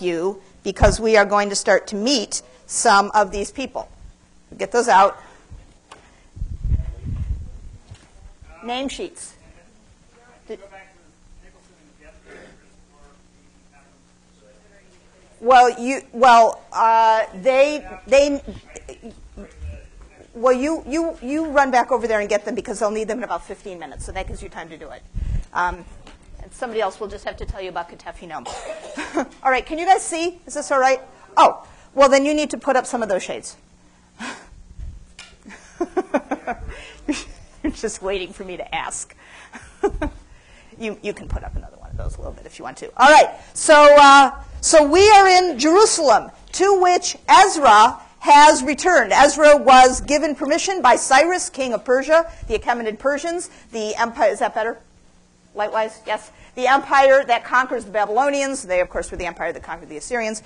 you because we are going to start to meet some of these people. Get those out. Name sheets. Well, you run back over there and get them because they'll need them in about 15 minutes, so that gives you time to do it. And somebody else will just have to tell you about Ketephinome. All right, can you guys see? Is this all right? Oh, well, then you need to put up some of those shades. You're just waiting for me to ask. You can put up another one of those a little bit if you want to. All right, so we are in Jerusalem, to which Ezra has returned. Ezra was given permission by Cyrus, king of Persia, the Achaemenid Persians, the empire. Is that better? Lightwise? Yes. The empire that conquers the Babylonians. They, of course, were the empire that conquered the Assyrians.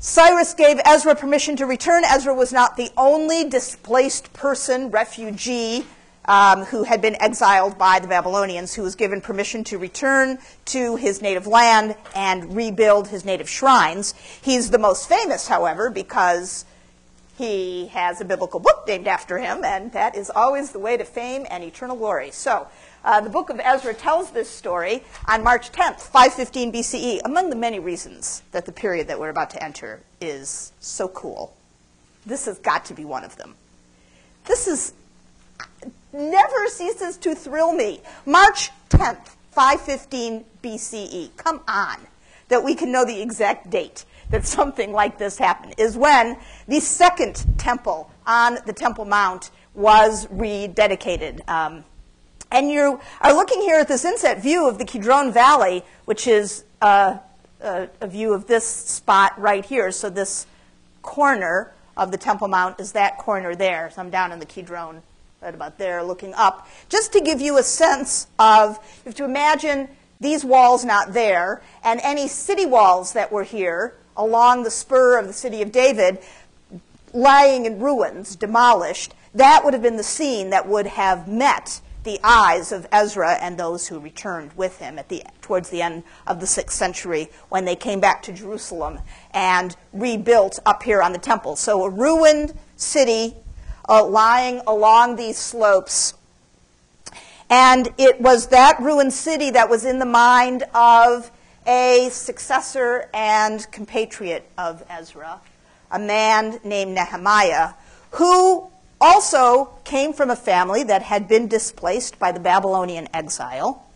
Cyrus gave Ezra permission to return. Ezra was not the only displaced person, refugee, who had been exiled by the Babylonians, who was given permission to return to his native land and rebuild his native shrines. He's the most famous, however, because he has a biblical book named after him, and that is always the way to fame and eternal glory. So the book of Ezra tells this story on March 10th, 515 BCE, among the many reasons that the period that we're about to enter is so cool. This has got to be one of them. This never ceases to thrill me. March 10th, 515 BCE. Come on, that we can know the exact date that something like this happened, is when the second temple on the Temple Mount was rededicated. And you are looking here at this inset view of the Kidron Valley, which is a view of this spot right here. So this corner of the Temple Mount is that corner there. So I'm down in the Kidron, right about there, looking up. Just to give you a sense of, you have to imagine these walls not there, and any city walls that were here along the spur of the city of David, lying in ruins, demolished. That would have been the scene that would have met the eyes of Ezra and those who returned with him towards the end of the 6th century when they came back to Jerusalem and rebuilt up here on the temple. So a ruined city lying along these slopes. And it was that ruined city that was in the mind of a successor and compatriot of Ezra, a man named Nehemiah, who also came from a family that had been displaced by the Babylonian exile.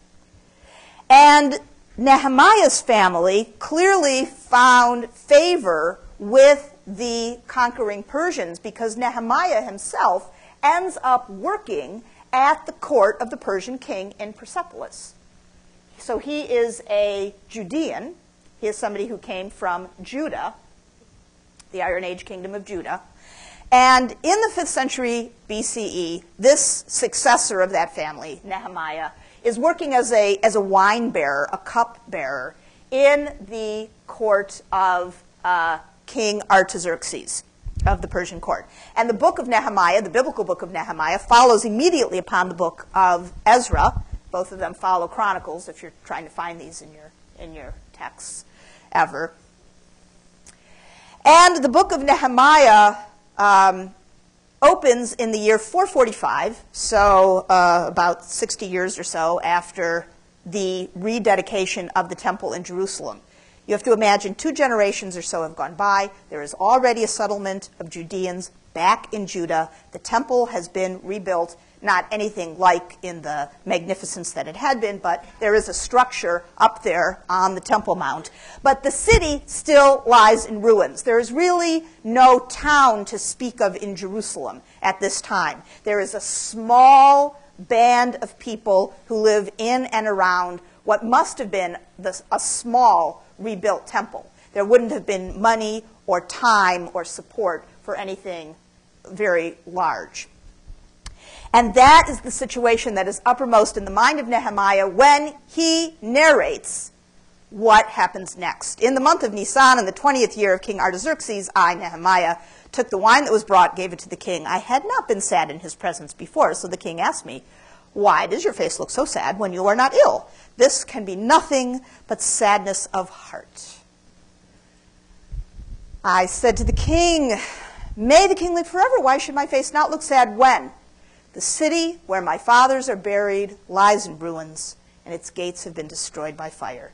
And Nehemiah's family clearly found favor with the conquering Persians because Nehemiah himself ends up working at the court of the Persian king in Persepolis. So he is a Judean. He is somebody who came from Judah, the Iron Age kingdom of Judah. And in the 5th century BCE, this successor of that family, Nehemiah, is working as a wine bearer, a cup bearer, in the court of King Artaxerxes of the Persian court. And the book of Nehemiah, the biblical book of Nehemiah, follows immediately upon the book of Ezra. Both of them follow chronicles if you're trying to find these in your texts ever. And the book of Nehemiah opens in the year 445, so about 60 years or so after the rededication of the temple in Jerusalem. You have to imagine 2 generations or so have gone by. There is already a settlement of Judeans back in Judah. The temple has been rebuilt, not anything like in the magnificence that it had been, but there is a structure up there on the Temple Mount. But the city still lies in ruins. There is really no town to speak of in Jerusalem at this time. There is a small band of people who live in and around what must have been a small rebuilt temple. There wouldn't have been money or time or support for anything very large. And that is the situation that is uppermost in the mind of Nehemiah when he narrates what happens next. In the month of Nisan, in the 20th year of King Artaxerxes, I, Nehemiah, took the wine that was brought, gave it to the king. I had not been sad in his presence before, so the king asked me, "Why does your face look so sad when you are not ill? This can be nothing but sadness of heart." I said to the king, may the king live forever. Why should my face not look sad when the city where my fathers are buried lies in ruins, and its gates have been destroyed by fire?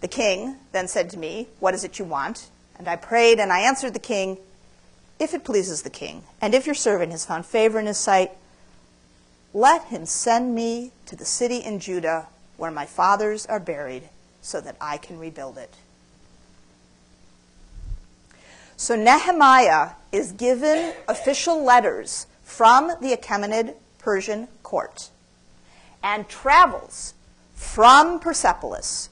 The king then said to me, what is it you want? And I prayed, and I answered the king, if it pleases the king, and if your servant has found favor in his sight, let him send me to the city in Judah where my fathers are buried, so that I can rebuild it. So Nehemiah is given official letters from the Achaemenid Persian court and travels from Persepolis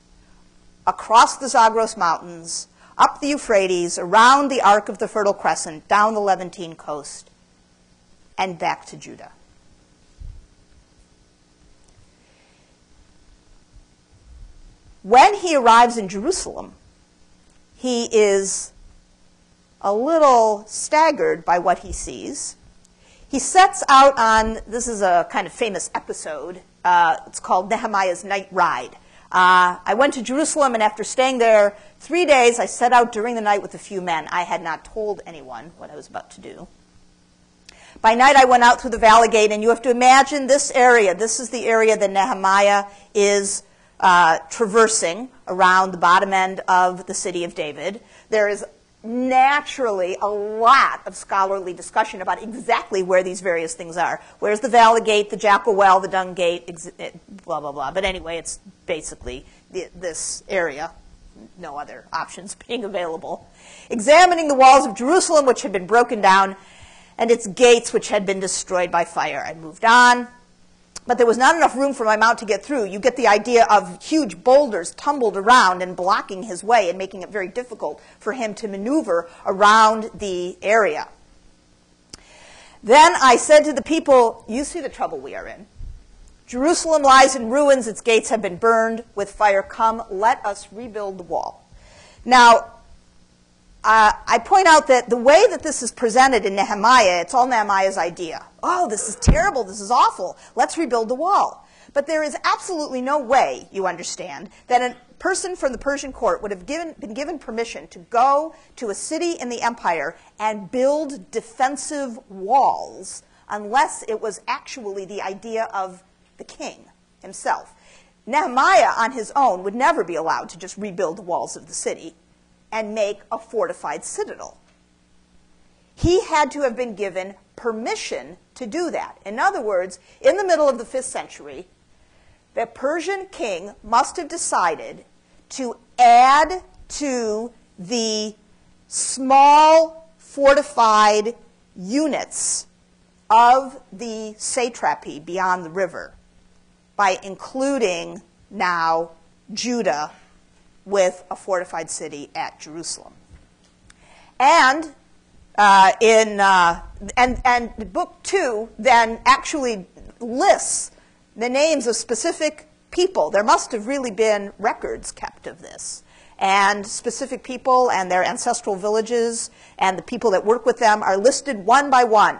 across the Zagros Mountains, up the Euphrates, around the Arc of the Fertile Crescent, down the Levantine coast, and back to Judah. When he arrives in Jerusalem, he is a little staggered by what he sees. He sets out on, this is a kind of famous episode, it's called Nehemiah's Night Ride. I went to Jerusalem, and after staying there 3 days, I set out during the night with a few men. I had not told anyone what I was about to do. By night, I went out through the Valley Gate, and you have to imagine this area. This is the area that Nehemiah is traversing around the bottom end of the city of David. There is naturally a lot of scholarly discussion about exactly where these various things are. Where's the Valley Gate, the Jackal Well, the Dung Gate, blah, blah, blah. But anyway, it's basically this area, no other options being available. Examining the walls of Jerusalem, which had been broken down, and its gates, which had been destroyed by fire. I moved on, but there was not enough room for my mount to get through. You get the idea of huge boulders tumbled around and blocking his way and making it very difficult for him to maneuver around the area. Then I said to the people, you see the trouble we are in. Jerusalem lies in ruins. Its gates have been burned with fire. Come, let us rebuild the wall. Now, I point out that the way that this is presented in Nehemiah, it's all Nehemiah's idea. Oh, this is terrible. This is awful. Let's rebuild the wall. But there is absolutely no way, you understand, that a person from the Persian court would have been given permission to go to a city in the empire and build defensive walls unless it was actually the idea of the king himself. Nehemiah, on his own, would never be allowed to just rebuild the walls of the city and make a fortified citadel. He had to have been given permission to do that. In other words, in the middle of the 5th century, the Persian king must have decided to add to the small fortified units of the satrapy beyond the river by including now Judah with a fortified city at Jerusalem. And Book 2 then actually lists the names of specific people. There must have really been records kept of this. And specific people and their ancestral villages and the people that work with them are listed one by one.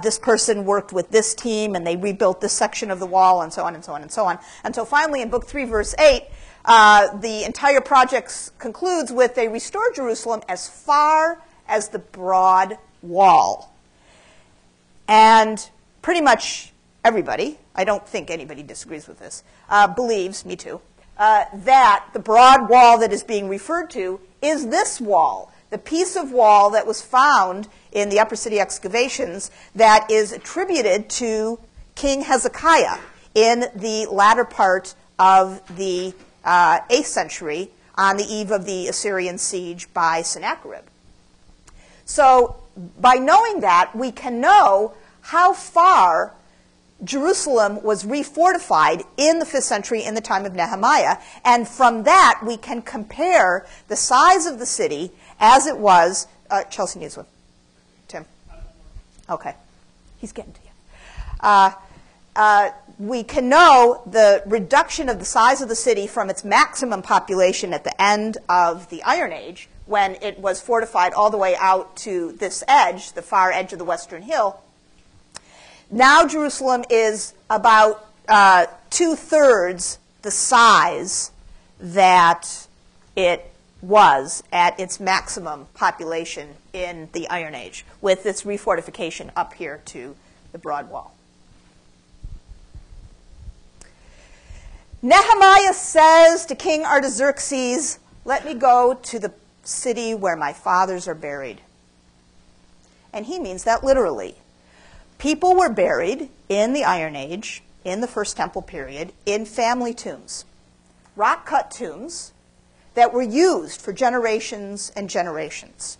This person worked with this team, and they rebuilt this section of the wall, and so on and so on and so on. Until finally, in Book 3, verse 8, the entire project concludes with they restore Jerusalem as far as the broad wall. And pretty much everybody, I don't think anybody disagrees with this, believes, me too, that the broad wall that is being referred to is this wall, the piece of wall that was found in the Upper City excavations that is attributed to King Hezekiah in the latter part of the 8th century on the eve of the Assyrian siege by Sennacherib. So by knowing that, we can know how far Jerusalem was refortified in the 5th century in the time of Nehemiah, and from that we can compare the size of the city as it was. Chelsea needs one. Tim? Okay. He's getting to you. We can know the reduction of the size of the city from its maximum population at the end of the Iron Age, when it was fortified all the way out to this edge, the far edge of the Western Hill. Now Jerusalem is about 2/3 the size that it was at its maximum population in the Iron Age, with its refortification up here to the broad wall. Nehemiah says to King Artaxerxes, "Let me go to the city where my fathers are buried." And he means that literally. People were buried in the Iron Age, in the First Temple period, in family tombs, rock-cut tombs that were used for generations and generations.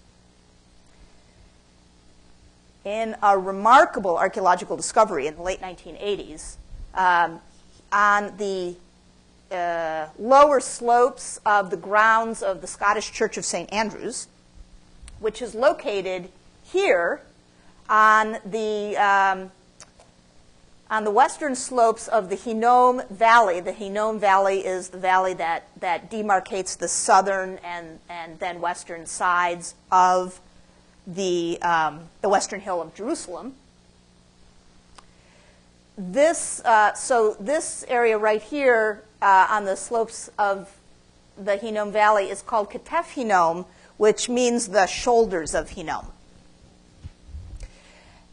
In a remarkable archaeological discovery in the late 1980s, on the lower slopes of the grounds of the Scottish Church of St. Andrews, which is located here on the western slopes of the Hinnom Valley. The Hinnom Valley is the valley that demarcates the southern and then western sides of the Western Hill of Jerusalem. So this area right here on the slopes of the Hinnom Valley is called Ketef Hinnom, which means the shoulders of Hinnom.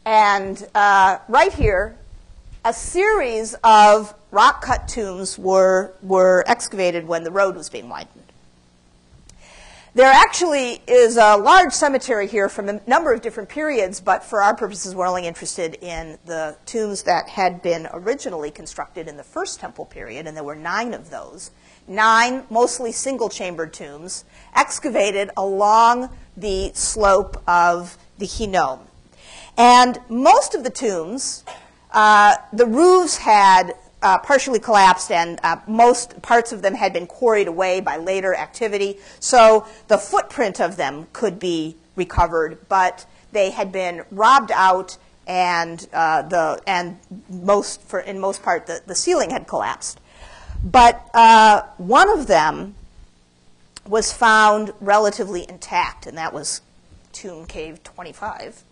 And right here, a series of rock-cut tombs were excavated when the road was being widened. There actually is a large cemetery here from a number of different periods, but for our purposes, we're only interested in the tombs that had been originally constructed in the First Temple period, and there were 9 of those. 9 mostly single-chambered tombs excavated along the slope of the Hinnom. And most of the tombs, the roofs had partially collapsed, and most parts of them had been quarried away by later activity. So the footprint of them could be recovered, but they had been robbed out, and in most part the ceiling had collapsed. But one of them was found relatively intact, and that was Tomb Cave 25.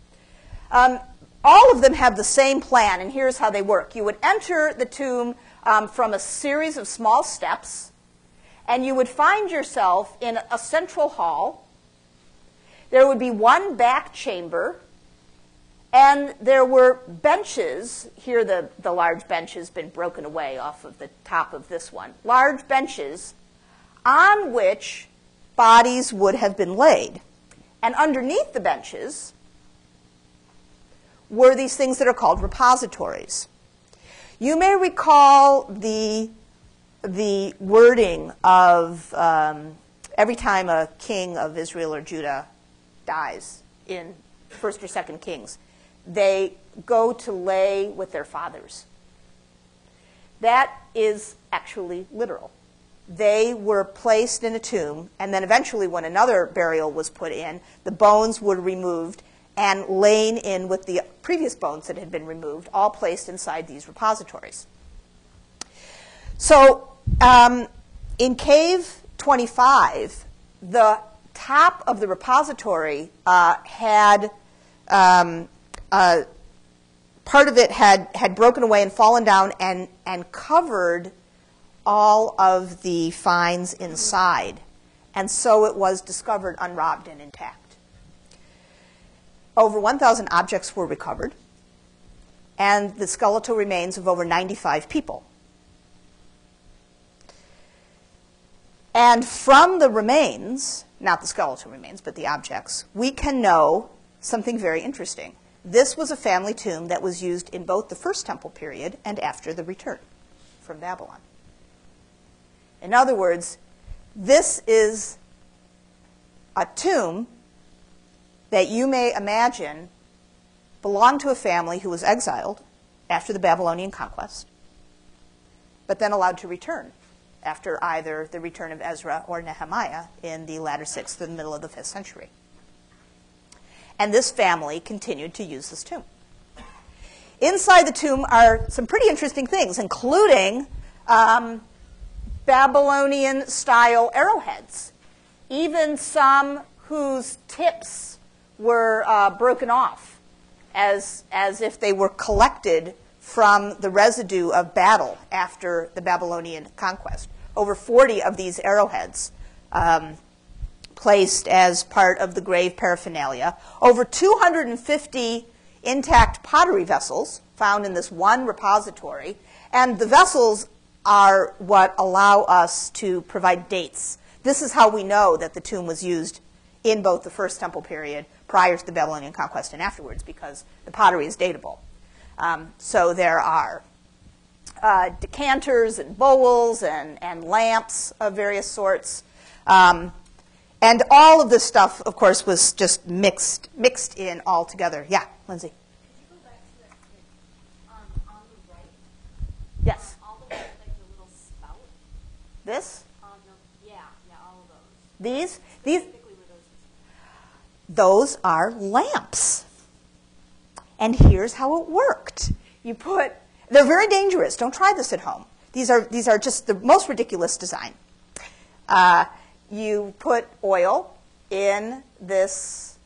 All of them have the same plan, and here's how they work. You would enter the tomb from a series of small steps, and you would find yourself in a central hall. There would be one back chamber, and there were benches. Here the large bench has been broken away off of the top of this one. Large benches on which bodies would have been laid. And underneath the benches were these things that are called repositories. You may recall the wording of every time a king of Israel or Judah dies in 1st or 2nd Kings, they go to lay with their fathers. That is actually literal. They were placed in a tomb, and then eventually when another burial was put in, the bones were removed and lain in with the previous bones that had been removed, all placed inside these repositories. So in Cave 25, the top of the repository had part of it had broken away and fallen down and covered all of the finds inside. And so it was discovered unrobbed and intact. Over 1,000 objects were recovered, and the skeletal remains of over 95 people. And from the remains, not the skeletal remains, but the objects, we can know something very interesting. This was a family tomb that was used in both the First Temple period and after the return from Babylon. In other words, this is a tomb that you may imagine belonged to a family who was exiled after the Babylonian conquest, but then allowed to return after either the return of Ezra or Nehemiah in the latter 6th or the middle of the 5th century. And this family continued to use this tomb. Inside the tomb are some pretty interesting things, including Babylonian-style arrowheads, even some whose tips were broken off as if they were collected from the residue of battle after the Babylonian conquest. Over 40 of these arrowheads placed as part of the grave paraphernalia. Over 250 intact pottery vessels found in this one repository. And the vessels are what allow us to provide dates. This is how we know that the tomb was used in both the First Temple period, prior to the Babylonian conquest, and afterwards, because the pottery is datable. So there are decanters and bowls and lamps of various sorts. And all of this stuff, of course, was just mixed in all together. Yeah, Lindsay? Could you go back to that on the right? Yes. All the way, like the little spout? This? No, yeah, all of those. These? Specifically were Those are lamps. And here's how it worked. They're very dangerous. Don't try this at home. These are just the most ridiculous design. You put oil in this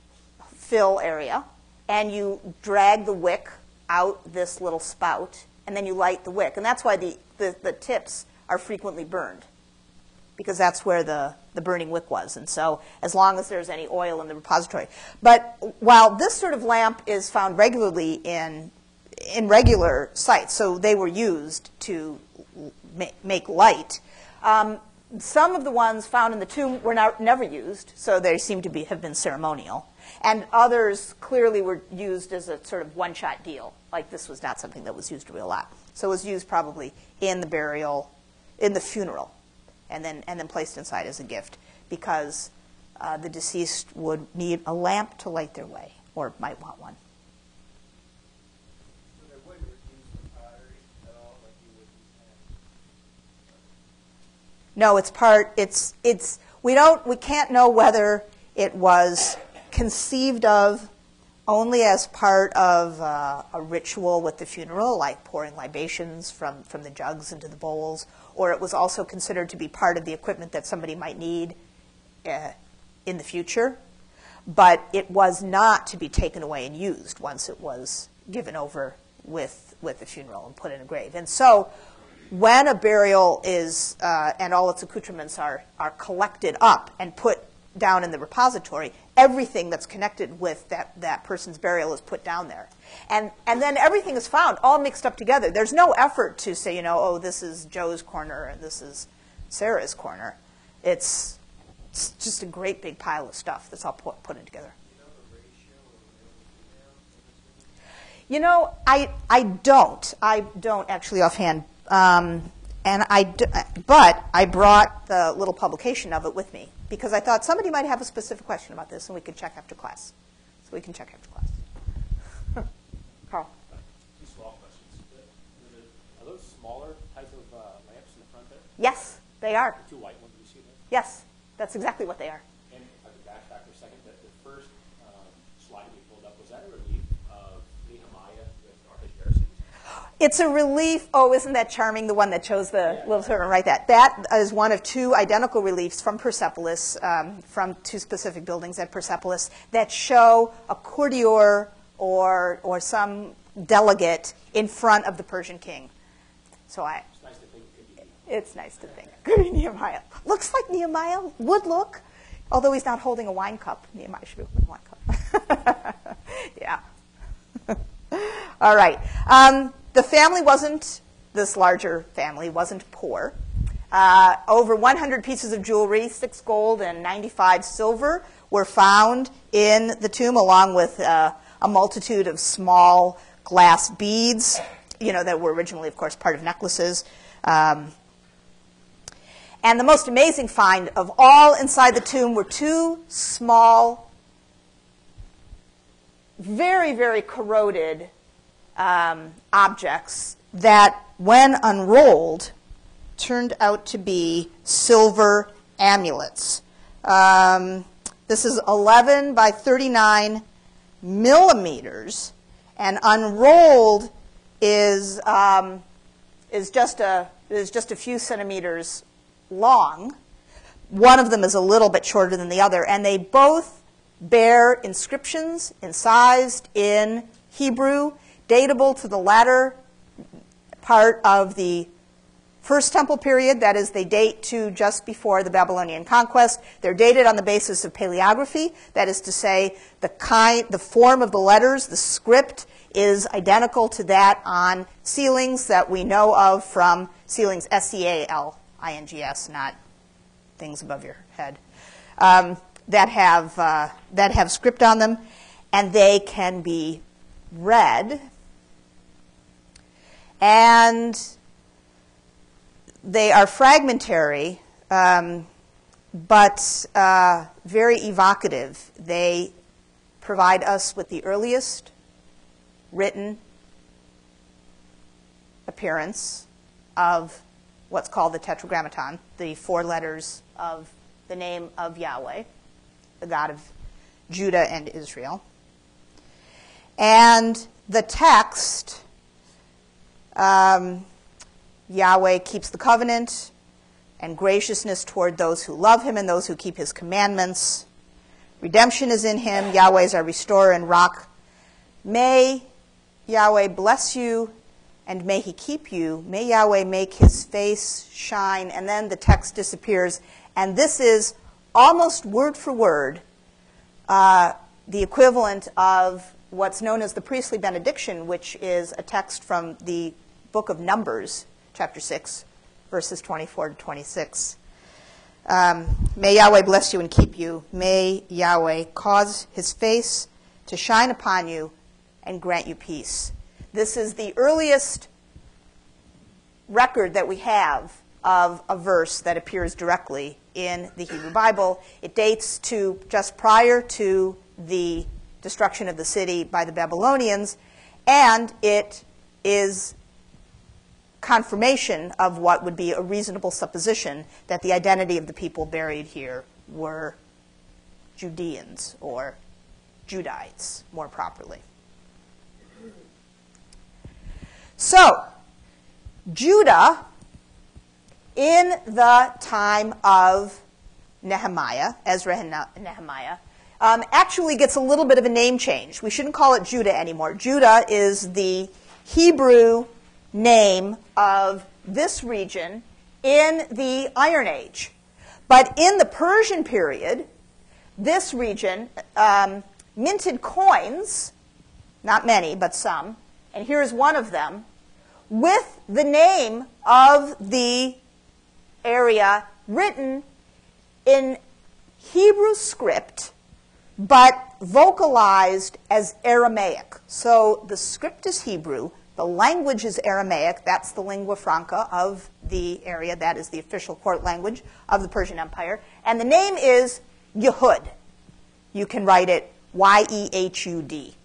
fill area, and you drag the wick out this little spout, and then you light the wick. And that's why the tips are frequently burned, because that's where the burning wick was. And so as long as there's any oil in the repository. But while this sort of lamp is found regularly in regular sites, so they were used to make light, some of the ones found in the tomb were never used, so they seem to have been ceremonial. And others clearly were used as a sort of one-shot deal. Like this was not something that was used a real lot. So it was used probably in the burial, in the funeral, and then placed inside as a gift, because the deceased would need a lamp to light their way, or might want one. So they wouldn't refuse the pottery at all, like you would No, we can't know whether it was conceived of only as part of a ritual with the funeral, like pouring libations from the jugs into the bowls, or it was also considered to be part of the equipment that somebody might need in the future. But it was not to be taken away and used once it was given over with the funeral and put in a grave. And so when a burial is, and all its accoutrements are collected up and put down in the repository, everything that's connected with that person's burial is put down there. And then everything is found, all mixed up together. There's no effort to say, oh, this is Joe's corner and this is Sarah's corner. It's just a great big pile of stuff that's all put in together. I don't actually offhand. But I brought the little publication of it with me, because I thought somebody might have a specific question about this, and we could check after class. So we can check after class. Carl? Two small questions. Are those smaller type of lamps in the front there? Yes, they are. The two white ones you see there? Yes, that's exactly what they are. And if I could backtrack for a second, the first slide we pulled up, was that a relief of Nehemiah with Artaxerxes? It's a relief. Oh, isn't that charming, the one that chose the little servant? Right, that is one of two identical reliefs from Persepolis, from two specific buildings at Persepolis, that show a courtier or some delegate in front of the Persian king. So It's nice to think it could be. it's nice to think. Could be Nehemiah. Looks like Nehemiah would look, although he's not holding a wine cup. Nehemiah should be holding a wine cup. Yeah. All right. The family wasn't, this larger family wasn't poor. Over 100 pieces of jewelry, 6 gold and 95 silver, were found in the tomb, along with a multitude of small glass beads, that were originally, of course, part of necklaces. And the most amazing find of all inside the tomb were 2 small, very, very corroded objects that, when unrolled, turned out to be silver amulets. This is 11 by 39 millimeters, and unrolled is just a few centimeters long. One of them is a little bit shorter than the other, and they both bear inscriptions incised in Hebrew, datable to the latter part of the First Temple period, that is, they date to just before the Babylonian conquest. They're dated on the basis of paleography, that is to say, the form of the letters, the script, is identical to that on ceilings that we know of from ceilings, S-E-A-L-I-N-G-S, not things above your head, that have script on them, and they can be read. And they are fragmentary, but very evocative. They provide us with the earliest written appearance of what's called the Tetragrammaton, the 4 letters of the name of Yahweh, the God of Judah and Israel. And the text, Yahweh keeps the covenant and graciousness toward those who love him and those who keep his commandments. Redemption is in him. Yahweh is our restorer and rock. May Yahweh bless you and may he keep you. May Yahweh make his face shine. And then the text disappears. And this is almost word for word the equivalent of what's known as the priestly benediction, which is a text from the book of Numbers, chapter 6, verses 24 to 26. May Yahweh bless you and keep you. May Yahweh cause his face to shine upon you and grant you peace. This is the earliest record that we have of a verse that appears directly in the Hebrew Bible. It dates to just prior to the destruction of the city by the Babylonians, and it is confirmation of what would be a reasonable supposition that the identity of the people buried here were Judeans, or Judites, more properly. So, Judah, in the time of Nehemiah, Ezra and Nehemiah, actually gets a little bit of a name change. We shouldn't call it Judah anymore. Judah is the Hebrew name of this region in the Iron Age. But in the Persian period, this region minted coins, not many, but some, and here's one of them, with the name of the area written in Hebrew script, but vocalized as Aramaic. So the script is Hebrew, the language is Aramaic, that's the lingua franca of the area, that is the official court language of the Persian Empire, and the name is Yehud. You can write it Y-E-H-U-D.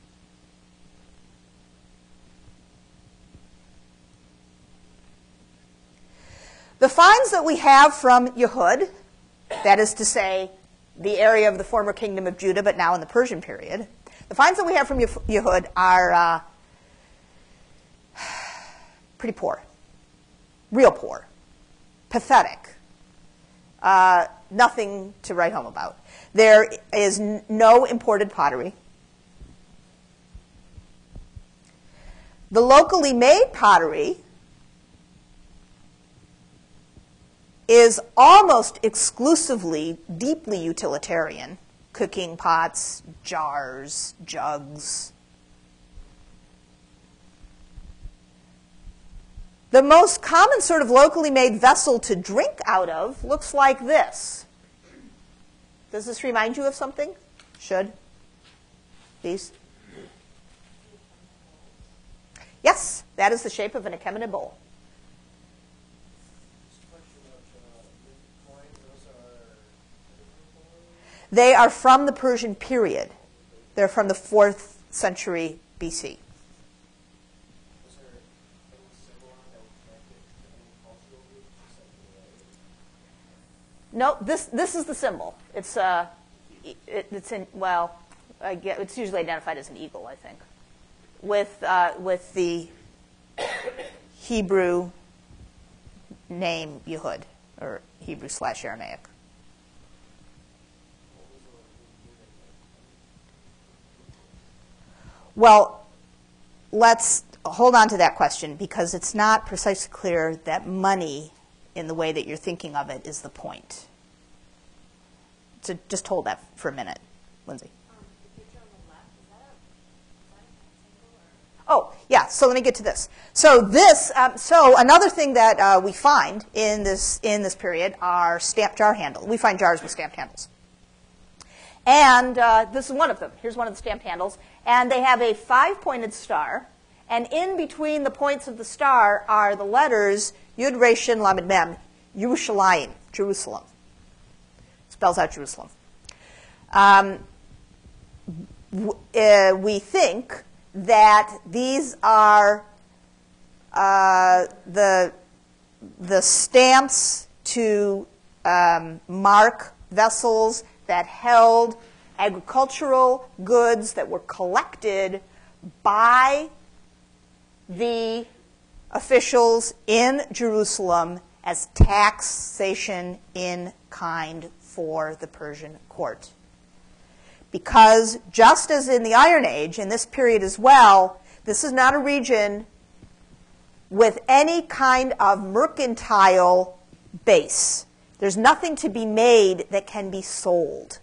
The finds that we have from Yehud, that is to say, the area of the former kingdom of Judah, but now in the Persian period, the finds that we have from Yehud are pretty poor, real poor, pathetic, nothing to write home about. There is no imported pottery. The locally made pottery is almost exclusively deeply utilitarian. Cooking pots, jars, jugs. The most common sort of locally made vessel to drink out of looks like this. Does this remind you of something? Should? These? Yes, that is the shape of an Achaemenid bowl. They are from the Persian period. They're from the 4th century BC. No, this is the symbol. It's in, well, it's usually identified as an eagle, I think, with the Hebrew name Yehud, or Hebrew/Aramaic. Well, let's hold on to that question, because it's not precisely clear that money, in the way that you're thinking of it, is the point. So just hold that for a minute, Lindsay. The picture on the left, is that a rectangle or? Oh, yeah, so let me get to this. So so another thing that we find in this period are stamp jar handles. We find jars with stamped handles. And this is one of them. Here's one of the stamped handles. And they have a 5-pointed star. And in between the points of the star are the letters Yud, Resh, Shin, Lamed, Mem, Yerushalayim, Jerusalem. Spells out Jerusalem. We think that these are the stamps to mark vessels that held agricultural goods that were collected by the officials in Jerusalem as taxation in kind for the Persian court. Because just as in the Iron Age, in this period as well, this is not a region with any kind of mercantile base. There's nothing to be made that can be sold.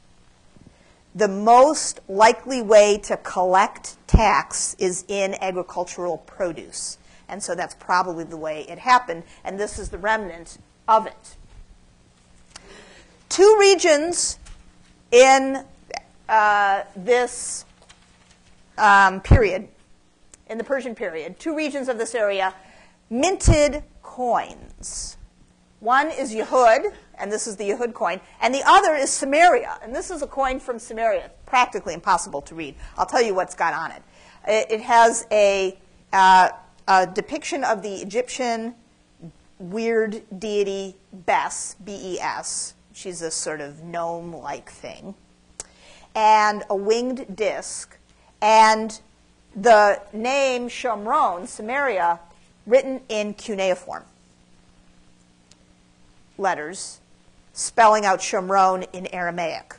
The most likely way to collect tax is in agricultural produce. And so that's probably the way it happened, and this is the remnant of it. Two regions in this period, in the Persian period, two regions of this area minted coins. One is Yehud, and this is the Yehud coin, and the other is Samaria, and this is a coin from Samaria, practically impossible to read. I'll tell you what's got on it. It has a depiction of the Egyptian weird deity Bes, B-E-S. She's a sort of gnome-like thing, and a winged disc, and the name Shomron, Samaria, written in cuneiform letters, spelling out Shomron in Aramaic.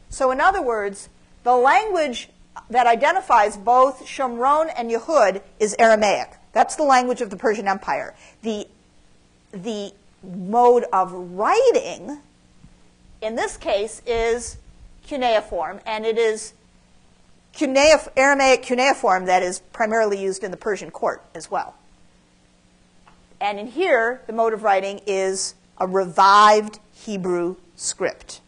So in other words, the language that identifies both Shomron and Yehud is Aramaic. That's the language of the Persian Empire. The mode of writing, in this case, is cuneiform, and it is Aramaic cuneiform that is primarily used in the Persian court as well. And in here, the mode of writing is a revived Hebrew script.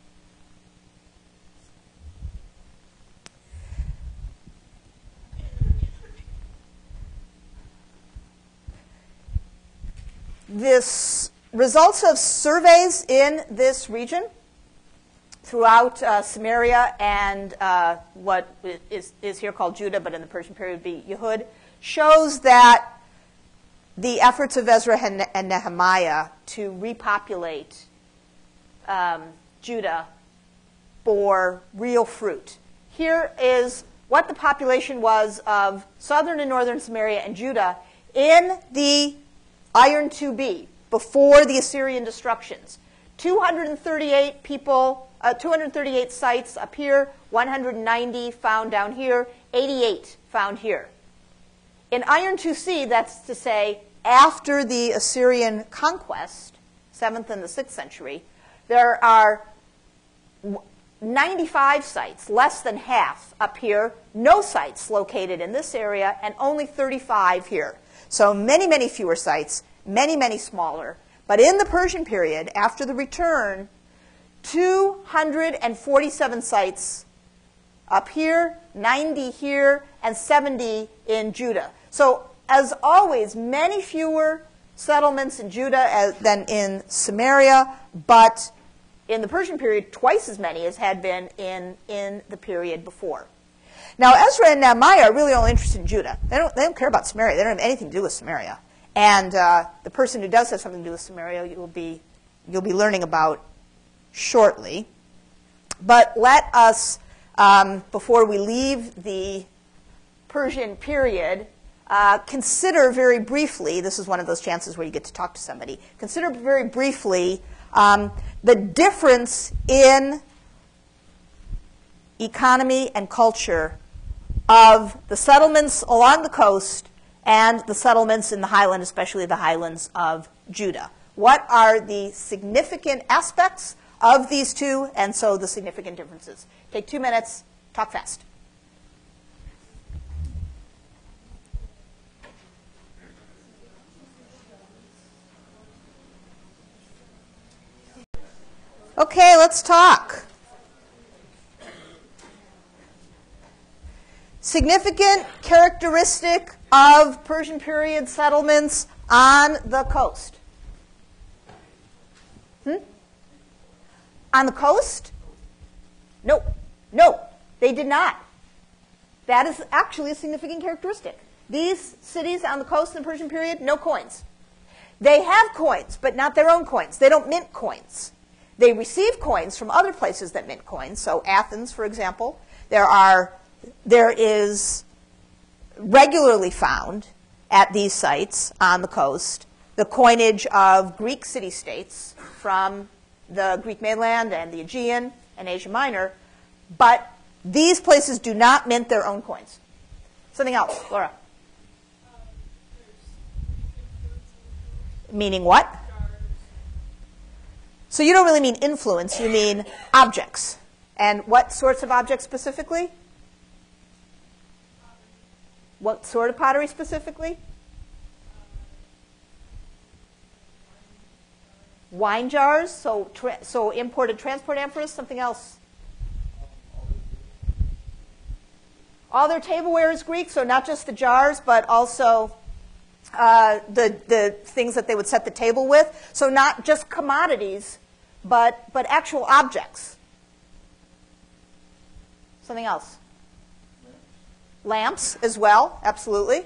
This results of surveys in this region throughout Samaria and what is here called Judah, but in the Persian period would be Yehud, shows that the efforts of Ezra and Nehemiah to repopulate Judah bore real fruit. Here is what the population was of southern and northern Samaria and Judah in the Iron 2B, before the Assyrian destructions. 238 people, 238 sites up here, 190 found down here, 88 found here. In Iron 2C, that's to say, after the Assyrian conquest, 7th and the 6th century, there are 95 sites, less than half up here, no sites located in this area, and only 35 here. So many, many fewer sites, many, many smaller. But in the Persian period, after the return, 247 sites up here, 90 here, and 70 in Judah. So as always, many fewer settlements in Judah than in Samaria, but in the Persian period, twice as many as had been in the period before. Now, Ezra and Nehemiah are really only interested in Judah. They don't care about Samaria. They don't have anything to do with Samaria. And the person who does have something to do with Samaria, you'll be learning about shortly. But let us, before we leave the Persian period, consider very briefly, this is one of those chances where you get to talk to somebody, consider very briefly the difference in economy and culture of the settlements along the coast and the settlements in the highland, especially the highlands of Judah. What are the significant aspects of these two, and so the significant differences? Take 2 minutes, talk fast. Okay, let's talk. Significant characteristic of Persian period settlements on the coast. On the coast? No, they did not. That is actually a significant characteristic. These cities on the coast in the Persian period, no coins. They have coins, but not their own coins. They don't mint coins. They receive coins from other places that mint coins. So Athens, for example, there is regularly found at these sites on the coast the coinage of Greek city-states from the Greek mainland and the Aegean and Asia Minor, but these places do not mint their own coins. Something else, Laura? Meaning what? So you don't really mean influence, you mean objects. And what sorts of objects specifically? What sort of pottery specifically? Wine jars, so imported transport amphoras, something else. All their tableware is Greek, so not just the jars, but also the things that they would set the table with. So not just commodities, but actual objects. Something else. Lamps as well, absolutely.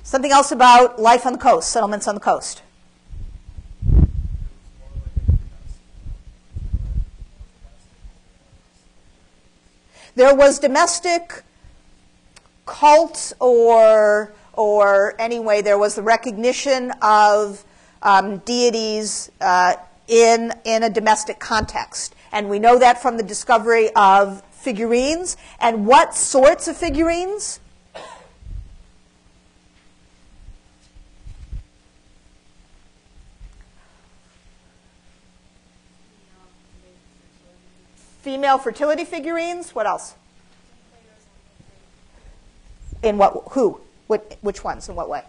Something else about life on the coast, settlements on the coast. There was domestic cult, or anyway, there was the recognition of deities in a domestic context. And we know that from the discovery of figurines. And what sorts of figurines? Female fertility figurines. What else? In what? Who? Which ones? In what way?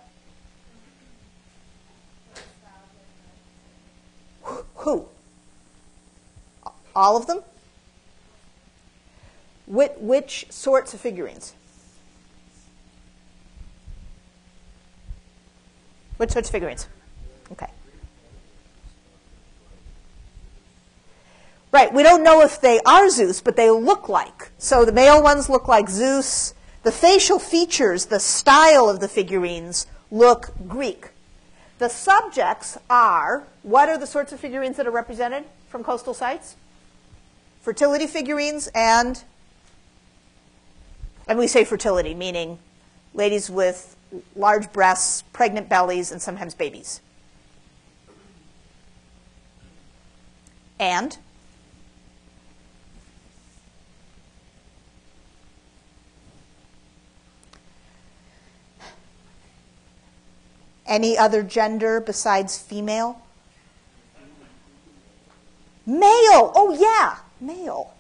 Who? All of them? Which sorts of figurines? Which sorts of figurines? Okay. Right, we don't know if they are Zeus, but they look like. So the male ones look like Zeus. The facial features, the style of the figurines look Greek. The subjects are, what are the sorts of figurines that are represented from coastal sites? Fertility figurines and we say fertility, meaning ladies with large breasts, pregnant bellies, and sometimes babies. And any other gender besides female? Male. Oh, yeah, male.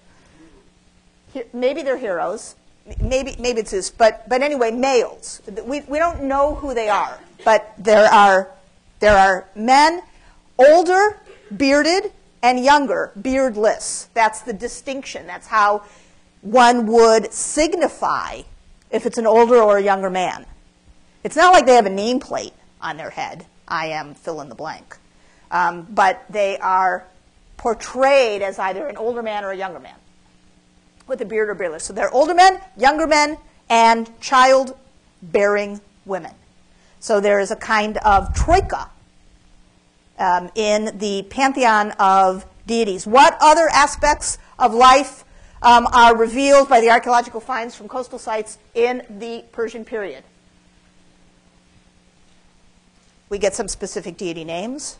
Maybe they're heroes. Maybe it's Zeus. But anyway, males. We don't know who they are. But there are men, older, bearded, and younger, beardless. That's the distinction. That's how one would signify if it's an older or a younger man. It's not like they have a nameplate on their head. I am fill in the blank. But they are portrayed as either an older man or a younger man with a beard or beardless. So they're older men, younger men, and child-bearing women. So there is a kind of troika in the pantheon of deities. What other aspects of life are revealed by the archaeological finds from coastal sites in the Persian period? We get some specific deity names.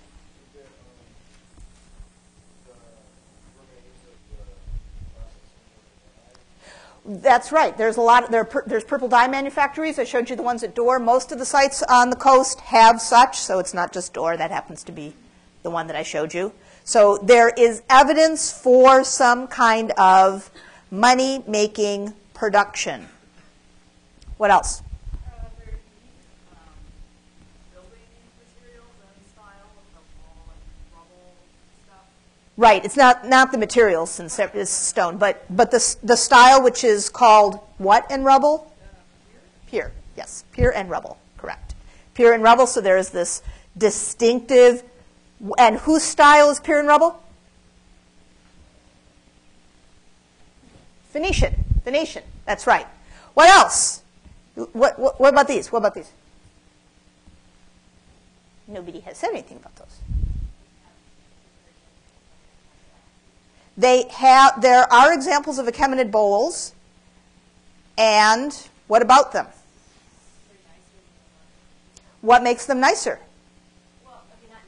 That's right. There's a lot. There's purple dye manufactories. I showed you the ones at Dore. Most of the sites on the coast have such, so it's not just Dore. That happens to be the one that I showed you. So there is evidence for some kind of money-making production. What else? There unique building materials and style of the wall and rubble stuff. Right. It's not the materials since it's stone, but the style, which is called what and rubble? Pier. Yes, pier and rubble. Correct. Pier and rubble. So there is this distinctive. And whose style is pier and rubble? Phoenician. Phoenician. That's right. What else? What about these? What about these? Nobody has said anything about those. There are examples of Achaemenid bowls. And what about them? What makes them nicer? Well, okay, not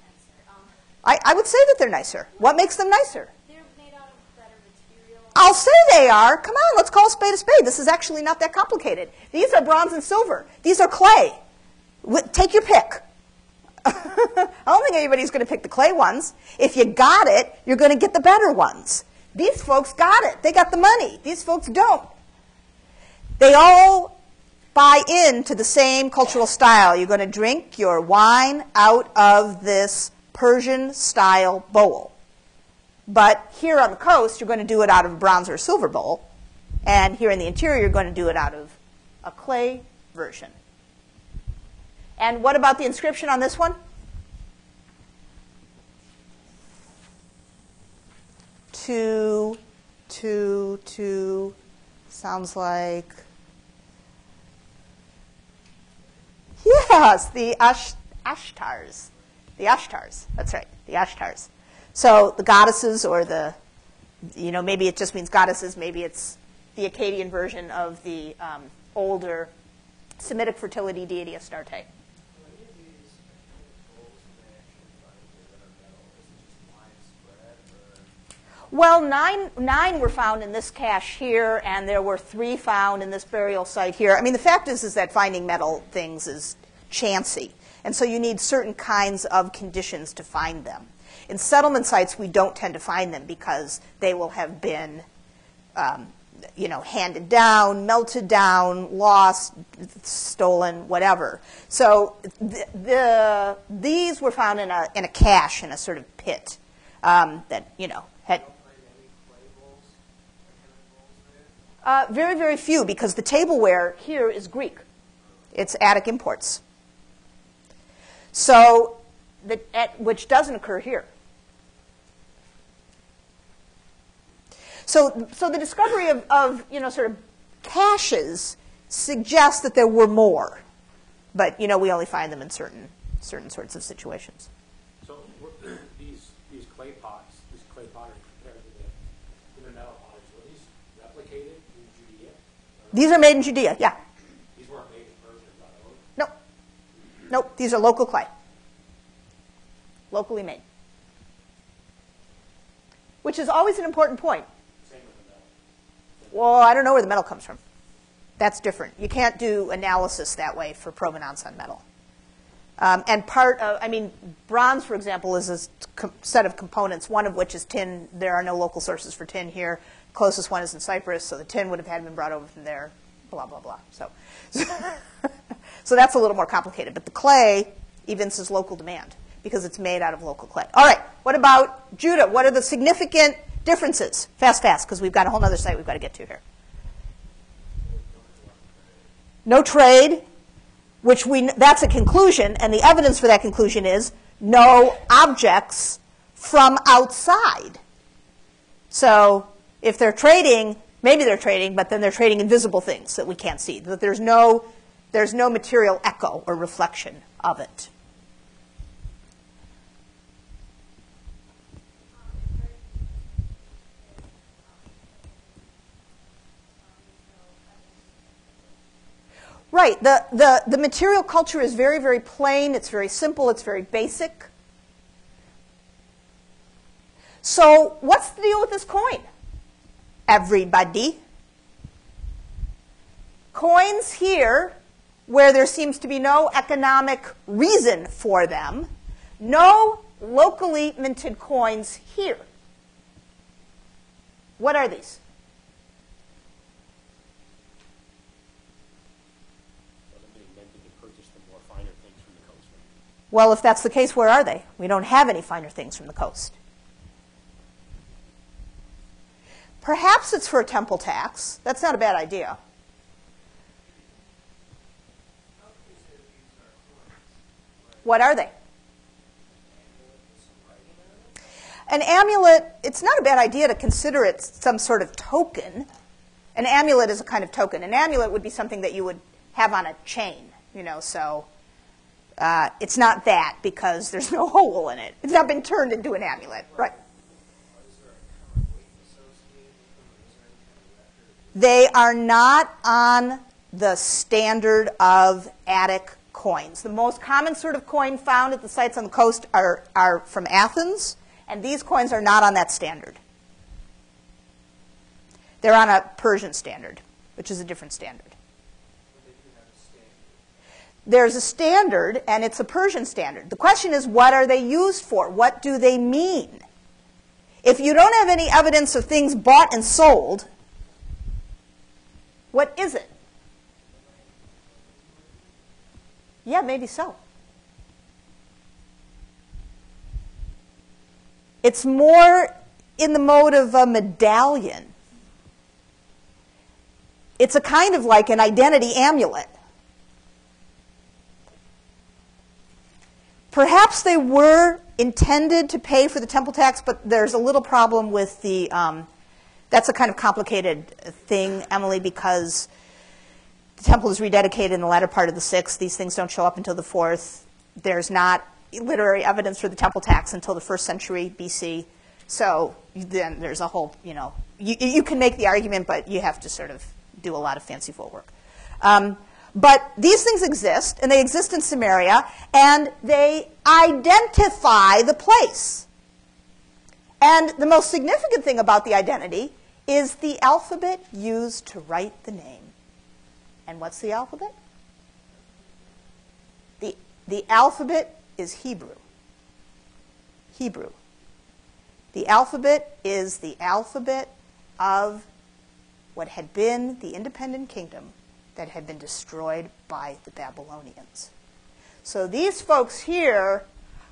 nicer. I would say that they're nicer. What makes them nicer? They're made out of better material. I'll say they are. Come on, let's call a spade a spade. This is actually not that complicated. These are bronze and silver. These are clay. Take your pick. I don't think anybody's going to pick the clay ones. If you got it, you're going to get the better ones. These folks got it. They got the money. These folks don't. They all buy into the same cultural style. You're going to drink your wine out of this Persian-style bowl. But here on the coast, you're going to do it out of a bronze or silver bowl. And here in the interior, you're going to do it out of a clay version. And what about the inscription on this one? Two, sounds like, yes, the Ashtars. The Ashtars, that's right, the Ashtars. So the goddesses, or the, maybe it just means goddesses, maybe it's the Akkadian version of the older Semitic fertility deity Astarte. Well, nine were found in this cache here, and there were 3 found in this burial site here. I mean, the fact is that finding metal things is chancy, and so you need certain kinds of conditions to find them. In settlement sites, we don't tend to find them because they will have been, handed down, melted down, lost, stolen, whatever. So these were found in a cache, in a sort of pit that had. Very, very few, because the tableware here is Greek. It's Attic imports. So, which doesn't occur here. So the discovery of sort of caches suggests that there were more, but we only find them in certain sorts of situations. So these clay pots, these clay pottery compared to the metal potters, were these replicated in Judea? These are made in Judea, yeah. These weren't made in Persia or Babylon? Nope. Nope, these are local clay. Locally made. Which is always an important point. Same with the metal. Well, I don't know where the metal comes from. That's different. You can't do analysis that way for provenance on metal. And bronze, for example, is a set of components, one of which is tin. There are no local sources for tin here. Closest one is in Cyprus, so the tin would have had been brought over from there, blah, blah, blah. So that's a little more complicated. But the clay evinces local demand because it's made out of local clay. All right, what about Judah? What are the significant differences? Fast, because we've got a whole other site we've got to get to here. No trade, that's a conclusion, and the evidence for that conclusion is no objects from outside. So if they're trading, maybe they're trading, but then they're trading invisible things that we can't see. That there's no material echo or reflection of it. Right. The material culture is very, very plain. It's very simple. It's very basic. So what's the deal with this coin? Everybody. coins here, where there seems to be no economic reason for them. No locally minted coins here. What are these? Well, if that's the case, where are they? We don't have any finer things from the coast. Perhaps it's for a temple tax. That's not a bad idea. What are they? An amulet, it's not a bad idea to consider it some sort of token. An amulet is a kind of token. An amulet would be something that you would have on a chain, so it's not that because there's no hole in it. It's not been turned into an amulet, right? They are not on the standard of Attic coins. The most common sort of coin found at the sites on the coast are from Athens, and these coins are not on that standard. They're on a Persian standard, which is a different standard. There's a standard, and it's a Persian standard. The question is, what are they used for? What do they mean? If you don't have any evidence of things bought and sold, what is it? Yeah, maybe so. It's more in the mode of a medallion. It's a kind of like an identity amulet. Perhaps they were intended to pay for the temple tax, but there's a little problem with the, that's a kind of complicated thing, Emily, because the temple is rededicated in the latter part of the 6th. These things don't show up until the 4th. There's not literary evidence for the temple tax until the 1st century BC. So then there's a whole, you can make the argument, but you have to sort of do a lot of fanciful work. But these things exist, and they exist in Samaria, and they identify the place. And the most significant thing about the identity is the alphabet used to write the name. And what's the alphabet? The alphabet is Hebrew. Hebrew. The alphabet is the alphabet of what had been the independent kingdom that had been destroyed by the Babylonians. So these folks here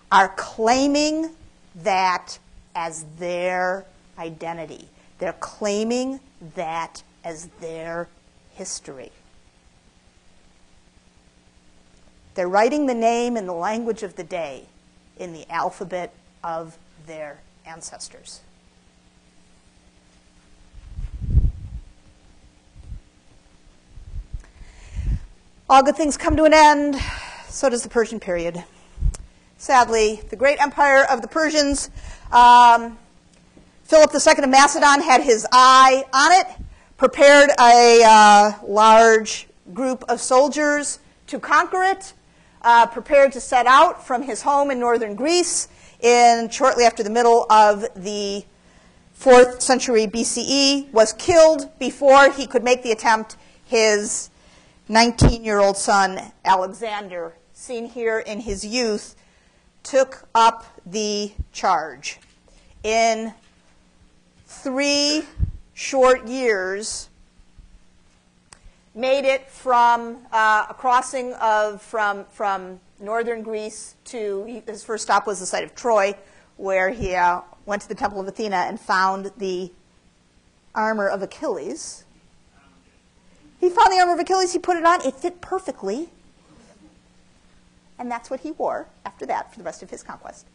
are claiming that as their identity. They're claiming that as their history. They're writing the name in the language of the day, in the alphabet of their ancestors. All good things come to an end. So does the Persian period. Sadly, the great empire of the Persians, Philip II of Macedon had his eye on it, prepared a large group of soldiers to conquer it, prepared to set out from his home in northern Greece shortly after the middle of the 4th century BCE, was killed before he could make the attempt. His 19-year-old son, Alexander, seen here in his youth, took up the charge. In 3 short years, made it from a crossing from northern Greece to, his first stop was the site of Troy, where he went to the Temple of Athena and found the armor of Achilles. He found the armor of Achilles, he put it on, it fit perfectly. And that's what he wore after that for the rest of his conquest.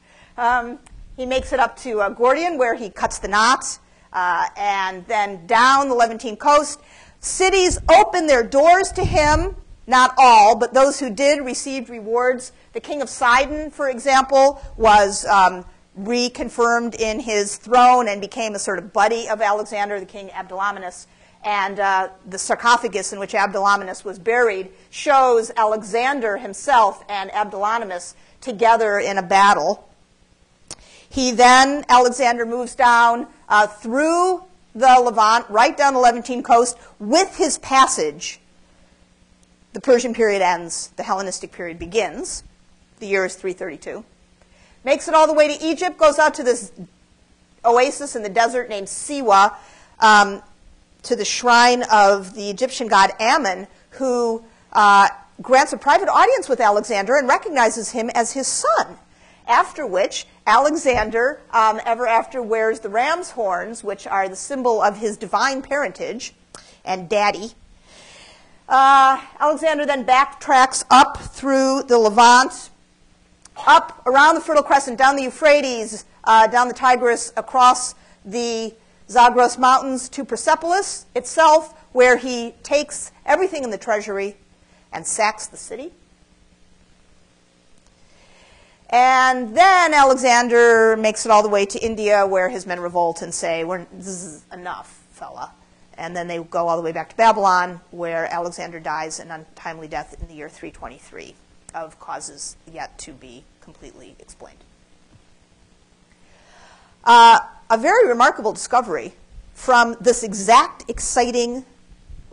He makes it up to Gordian, where he cuts the knot, and then down the Levantine coast. Cities opened their doors to him, not all, but those who did received rewards. The king of Sidon, for example, was reconfirmed in his throne and became a sort of buddy of Alexander, the king Abdolomenus. And the sarcophagus in which Abdolomenus was buried shows Alexander himself and Abdolomenus together in a battle. Alexander moves down through the Levant, right down the Levantine coast, with his passage the Persian period ends, the Hellenistic period begins. The year is 332. Makes it all the way to Egypt, goes out to this oasis in the desert named Siwa, to the shrine of the Egyptian god Ammon, who grants a private audience with Alexander and recognizes him as his son. After which, Alexander, ever after, wears the ram's horns, which are the symbol of his divine parentage and daddy. Alexander then backtracks up through the Levant, up around the Fertile Crescent, down the Euphrates, down the Tigris, across the Zagros Mountains to Persepolis itself, where he takes everything in the treasury and sacks the city. And then Alexander makes it all the way to India, where his men revolt and say, this is enough, fella. And then they go all the way back to Babylon, where Alexander dies an untimely death in the year 323 of causes yet to be completely explained. A very remarkable discovery from this exact exciting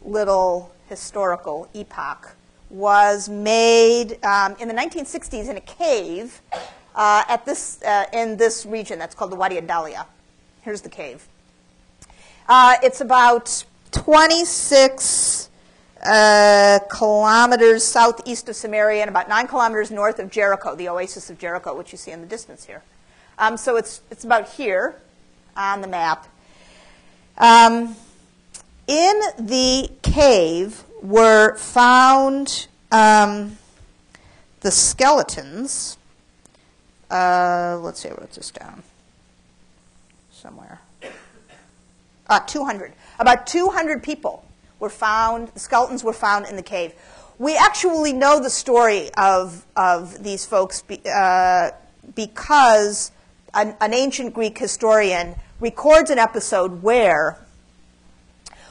little historical epoch was made in the 1960s in a cave in this region that's called the Wadi Adalia. Here's the cave. It's about 26 kilometers southeast of Samaria and about 9 kilometers north of Jericho, the oasis of Jericho, which you see in the distance here. So it's about here on the map. In the cave were found the skeletons. Let's see, I wrote this down somewhere. 200. About 200 people were found, the skeletons were found in the cave. We actually know the story of these folks because an ancient Greek historian records an episode where,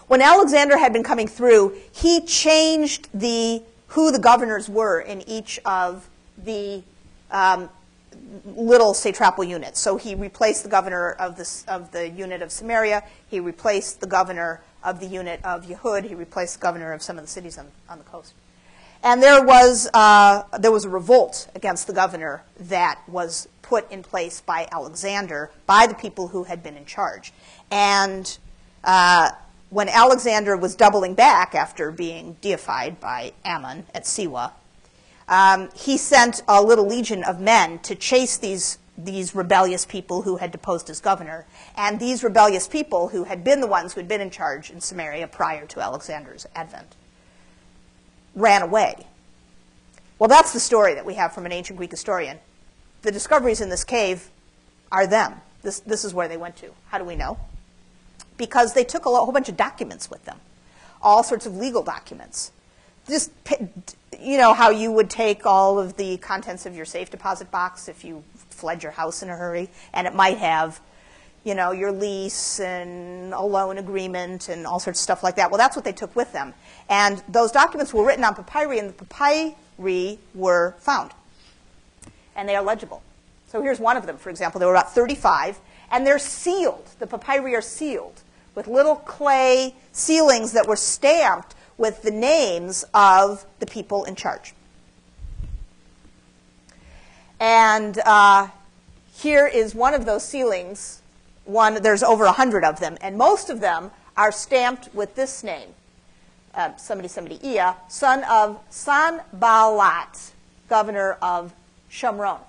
when Alexander had been coming through, he changed who the governors were in each of the little satrapal units. So he replaced the governor of the unit of Samaria. He replaced the governor of the unit of Yehud. He replaced the governor of some of the cities on the coast. And there was a revolt against the governor that was put in place by Alexander, by the people who had been in charge. And when Alexander was doubling back after being deified by Ammon at Siwa, he sent a little legion of men to chase these rebellious people who had deposed his governor. And these rebellious people, who had been the ones who had been in charge in Samaria prior to Alexander's advent, ran away. Well, that's the story that we have from an ancient Greek historian. The discoveries in this cave are them. This is where they went to. How do we know? Because they took a whole bunch of documents with them, all sorts of legal documents. Just, you know, how you would take all of the contents of your safe deposit box if you fled your house in a hurry, and it might have, you know, your lease and a loan agreement and all sorts of stuff like that. Well, that's what they took with them. And those documents were written on papyri, and the papyri were found. And they are legible. So here's one of them, for example. There were about 35, and they're sealed. The papyri are sealed with little clay sealings that were stamped with the names of the people in charge. And here is one of those sealings. There's over 100 of them, and most of them are stamped with this name, somebody Iya, son of Sanballat, governor of Shomron.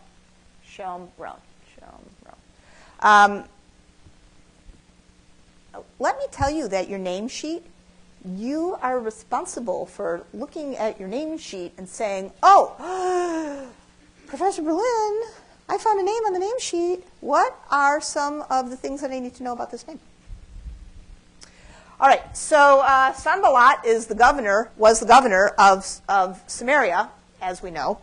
Let me tell you that your name sheet, you are responsible for looking at your name sheet and saying, oh, Professor Berlin, I found a name on the name sheet. What are some of the things that I need to know about this name? All right, so Sanballat was the governor of Samaria, as we know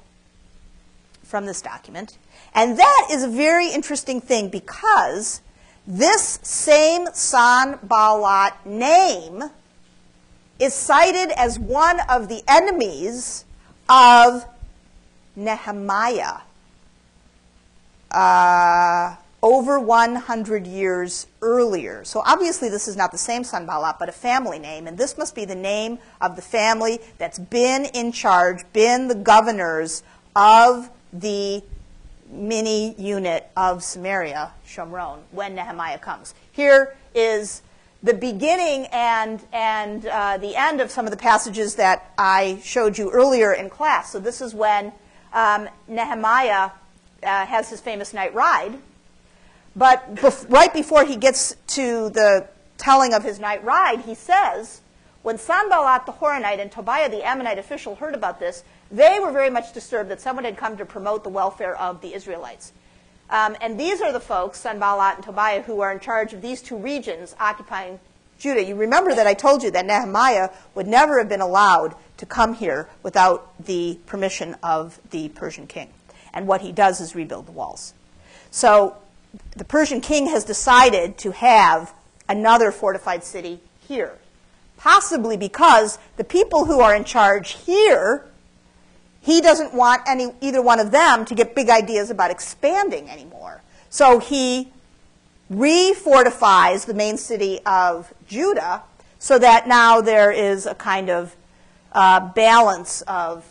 from this document. And that is a very interesting thing, because this same Sanballat name is cited as one of the enemies of Nehemiah. over 100 years earlier. So obviously this is not the same Sanballat, but a family name, and this must be the name of the family that's been in charge, been the governors of the mini unit of Samaria, Shomron, when Nehemiah comes. Here is the beginning and the end of some of the passages that I showed you earlier in class. So this is when Nehemiah has his famous night ride. But right before he gets to the telling of his night ride, he says, when Sanballat the Horonite and Tobiah the Ammonite official heard about this, they were very much disturbed that someone had come to promote the welfare of the Israelites. And these are the folks, Sanballat and Tobiah, who are in charge of these two regions occupying Judah. You remember that I told you that Nehemiah would never have been allowed to come here without the permission of the Persian king. And what he does is rebuild the walls. So the Persian king has decided to have another fortified city here, possibly because the people who are in charge here, he doesn't want either one of them to get big ideas about expanding anymore. So he refortifies the main city of Judah so that now there is a kind of balance of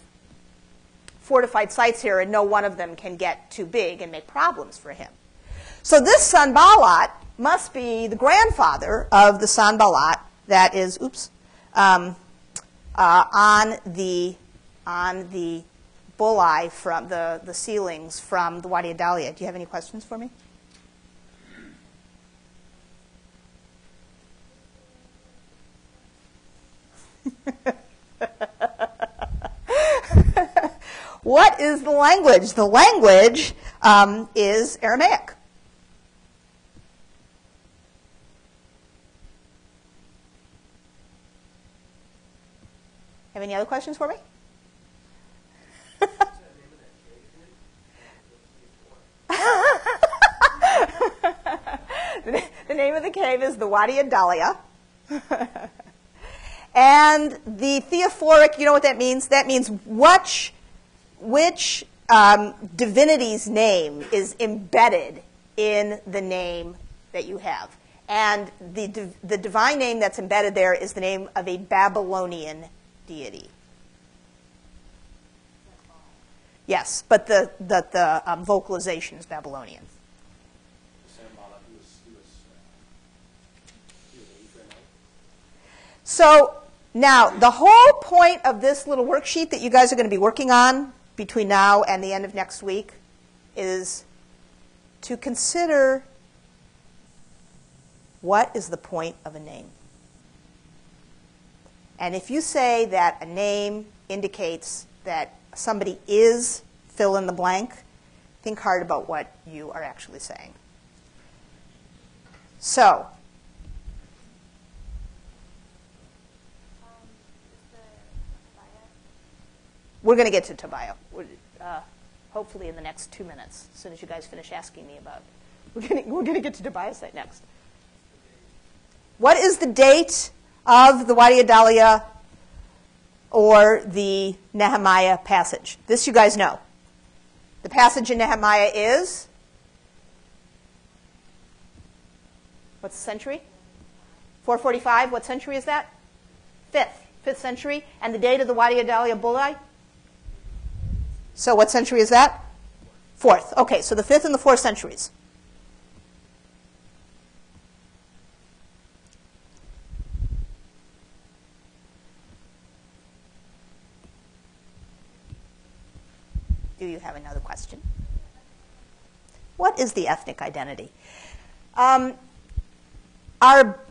fortified sites here, and no one of them can get too big and make problems for him. So this Sanballat must be the grandfather of the Sanballat that is, on the bulleye from the ceilings from the Wadi Adalia. Do you have any questions for me? What is the language? The language is Aramaic. Have any other questions for me? The name of the cave is the Wadi Adalia. And the theophoric, you know what that means? That means which divinity's name is embedded in the name that you have. And the divine name that's embedded there is the name of a Babylonian deity. Yes, but the vocalization is Babylonian. So now, the whole point of this little worksheet that you guys are going to be working on between now and the end of next week is to consider what is the point of a name. And if you say that a name indicates that somebody is fill in the blank, think hard about what you are actually saying. So, we're going to get to Tobiah, hopefully in the next 2 minutes, as soon as you guys finish asking me about it. We're going to get to Tobiah's site next. What is the date of the Wadi Adalia or the Nehemiah passage? This you guys know. The passage in Nehemiah is? What's the century? 445. What century is that? 5th century. And the date of the Wadi Adalia bulleye? So what century is that? 4th. Okay, so the 5th and the 4th centuries. Do you have another question? What is the ethnic identity? Our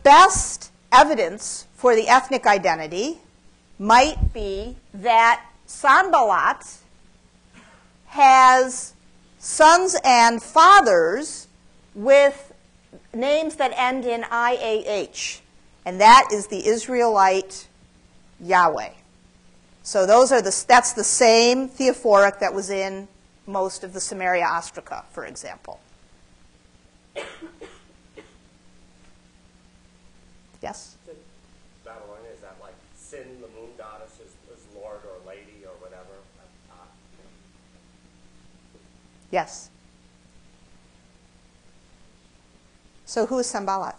best evidence for the ethnic identity might be that Sanballat has sons and fathers with names that end in IAH, and that is the Israelite Yahweh. So that's the same theophoric that was in most of the Samaria ostraca, for example. Yes? Babylonia, is that like Sin, the moon goddess, is Lord or Lady or whatever? Yes. So who is Sanballat?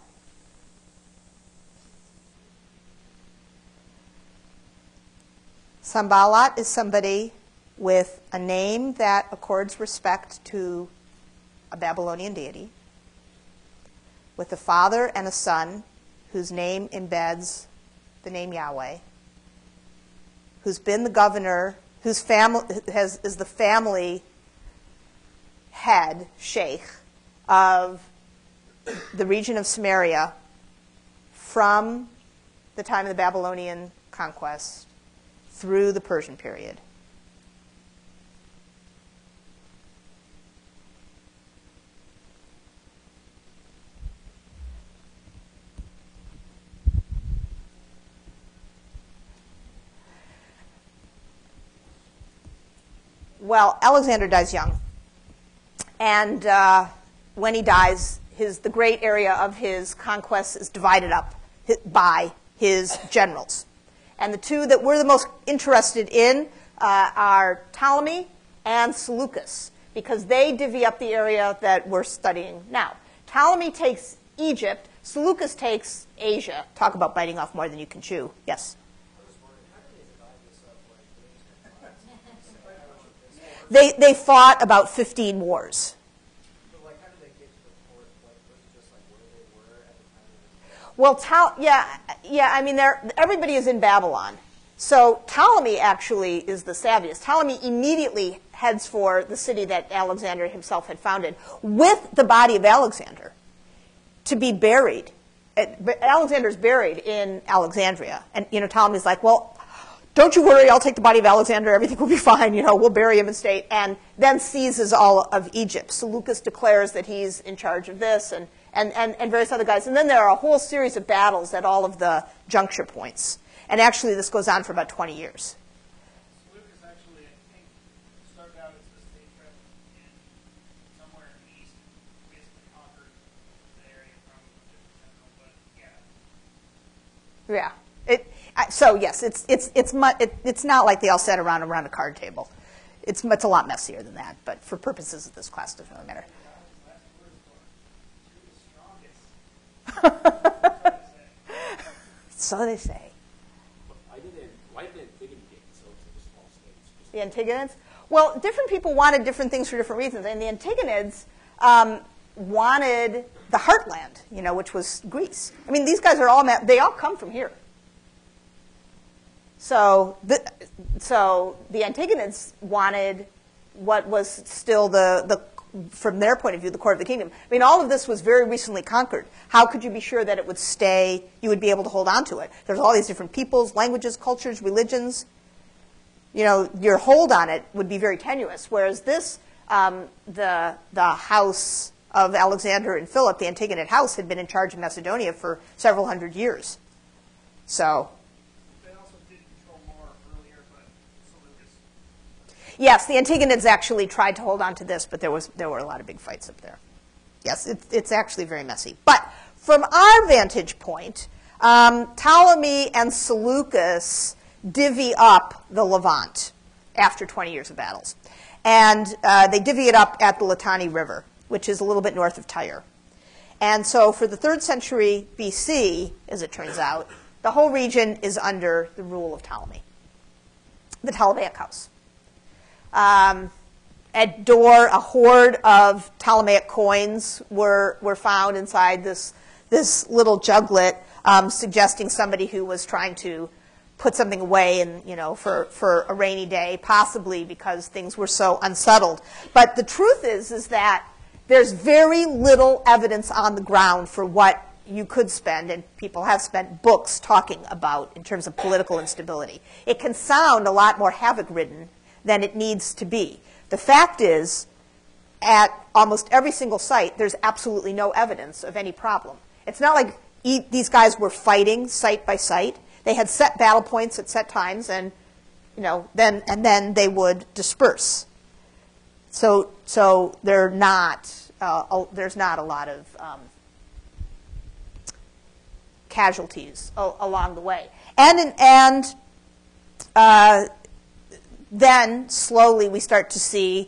Sanballat is somebody with a name that accords respect to a Babylonian deity, with a father and a son whose name embeds the name Yahweh, who's been the governor, whose family is the family head, sheikh, of the region of Samaria from the time of the Babylonian conquest through the Persian period. Well, Alexander dies young. And when he dies, the great area of his conquest is divided up by his generals. And the two that we're the most interested in are Ptolemy and Seleucus, because they divvy up the area that we're studying now. Ptolemy takes Egypt. Seleucus takes Asia. Talk about biting off more than you can chew. Yes? They fought about 15 wars. Well, I mean, everybody is in Babylon. So Ptolemy actually is the savviest. Ptolemy immediately heads for the city that Alexander himself had founded with the body of Alexander to be buried. Alexander's buried in Alexandria. And, Ptolemy's like, well, don't you worry, I'll take the body of Alexander, everything will be fine, we'll bury him in state, and then seizes all of Egypt. Seleucus declares that he's in charge of this, and various other guys. And then there are a whole series of battles at all of the juncture points. And actually, this goes on for about 20 years. Seleucus actually, I think, started out as a state trip in somewhere in the east, basically conquered the area from Egypt, but yeah. Yeah. So yes, it's not like they all sat around a card table. It's a lot messier than that. But for purposes of this class, it doesn't really matter. So they say. Why did Antigone get so to small states? The Antigonids? Well, different people wanted different things for different reasons. And the Antigonids wanted the heartland, which was Greece. I mean, these guys are they all come from here. So the Antigonids wanted what was still from their point of view, the core of the kingdom. I mean, all of this was very recently conquered. How could you be sure that it would stay, you would be able to hold on to it? There's all these different peoples, languages, cultures, religions. Your hold on it would be very tenuous. Whereas this, the house of Alexander and Philip, the Antigonid house, had been in charge of Macedonia for several hundred years. So... Yes, the Antigonids actually tried to hold on to this, but there were a lot of big fights up there. Yes, it's actually very messy. But from our vantage point, Ptolemy and Seleucus divvy up the Levant after 20 years of battles. And they divvy it up at the Litani River, which is a little bit north of Tyre. And so for the 3rd century BC, as it turns out, the whole region is under the rule of Ptolemy, the Ptolemaic house. At Dor, a hoard of Ptolemaic coins were found inside this little juglet, suggesting somebody who was trying to put something away for a rainy day, possibly because things were so unsettled. But the truth is that there's very little evidence on the ground for what you could spend, and people have spent books talking about in terms of political instability. It can sound a lot more havoc-ridden than it needs to be. The fact is, at almost every single site, there's absolutely no evidence of any problem. It's not like these guys were fighting site by site. They had set battle points at set times, and then they would disperse. So there's not a lot of casualties along the way, and then slowly we start to see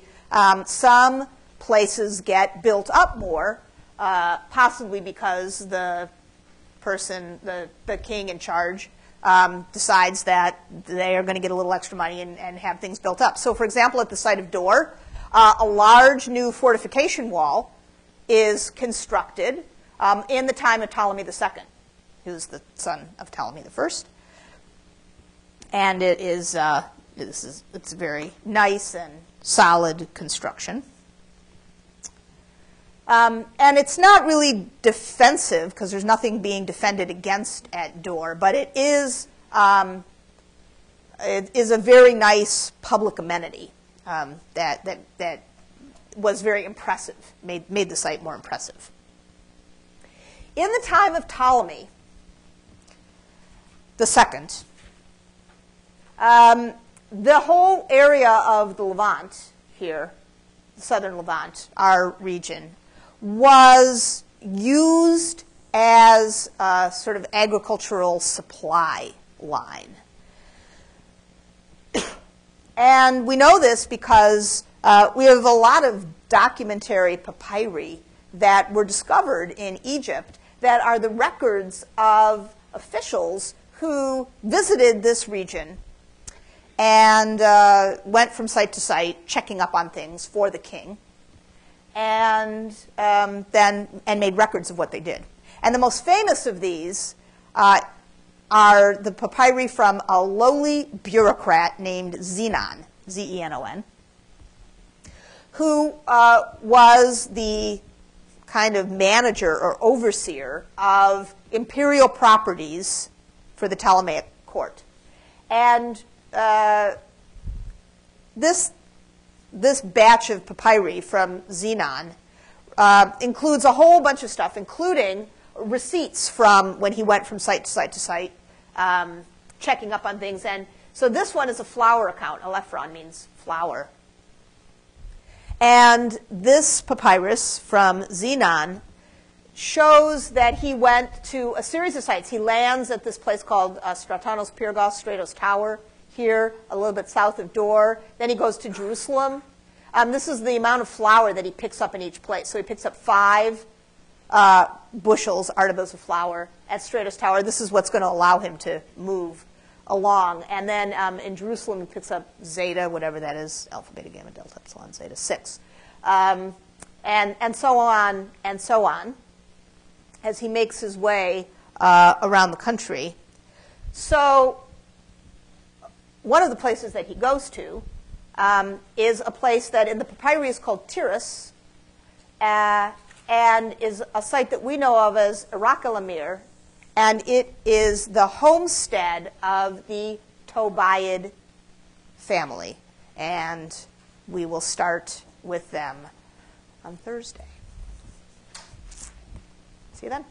some places get built up more possibly because the person, the king in charge, decides that they are going to get a little extra money and have things built up. So, for example, at the site of Dor, a large new fortification wall is constructed in the time of Ptolemy II, who's the son of Ptolemy I. And it's a very nice and solid construction. And it's not really defensive because there's nothing being defended against at Dor, but it is a very nice public amenity that was very impressive, made the site more impressive. In the time of Ptolemy II, the whole area of the Levant here, the southern Levant, our region, was used as a sort of agricultural supply line. And we know this because we have a lot of documentary papyri that were discovered in Egypt that are the records of officials who visited this region and went from site to site, checking up on things for the king, and made records of what they did. And the most famous of these are the papyri from a lowly bureaucrat named Zenon, Z-E-N-O-N, who was the kind of manager or overseer of imperial properties for the Ptolemaic court. And this batch of papyri from Zenon includes a whole bunch of stuff, including receipts from when he went from site to site to site, checking up on things. And so this one is a flour account. Alephron means flour. And this papyrus from Zenon shows that he went to a series of sites. He lands at this place called Stratonos Pyrgos, Stratos Tower, here, a little bit south of Dor. Then he goes to Jerusalem. This is the amount of flour that he picks up in each place. So he picks up 5 bushels, artabos of flour at Stratos Tower. This is what's going to allow him to move along. And then in Jerusalem, he picks up zeta, whatever that is, alpha, beta, gamma, delta, epsilon, zeta, 6. And so on and so on as he makes his way around the country. So one of the places that he goes to is a place that in the papyri is called Tyrus, and is a site that we know of as Erak-el-Amir, and it is the homestead of the Tobiad family. And we will start with them on Thursday. See you then.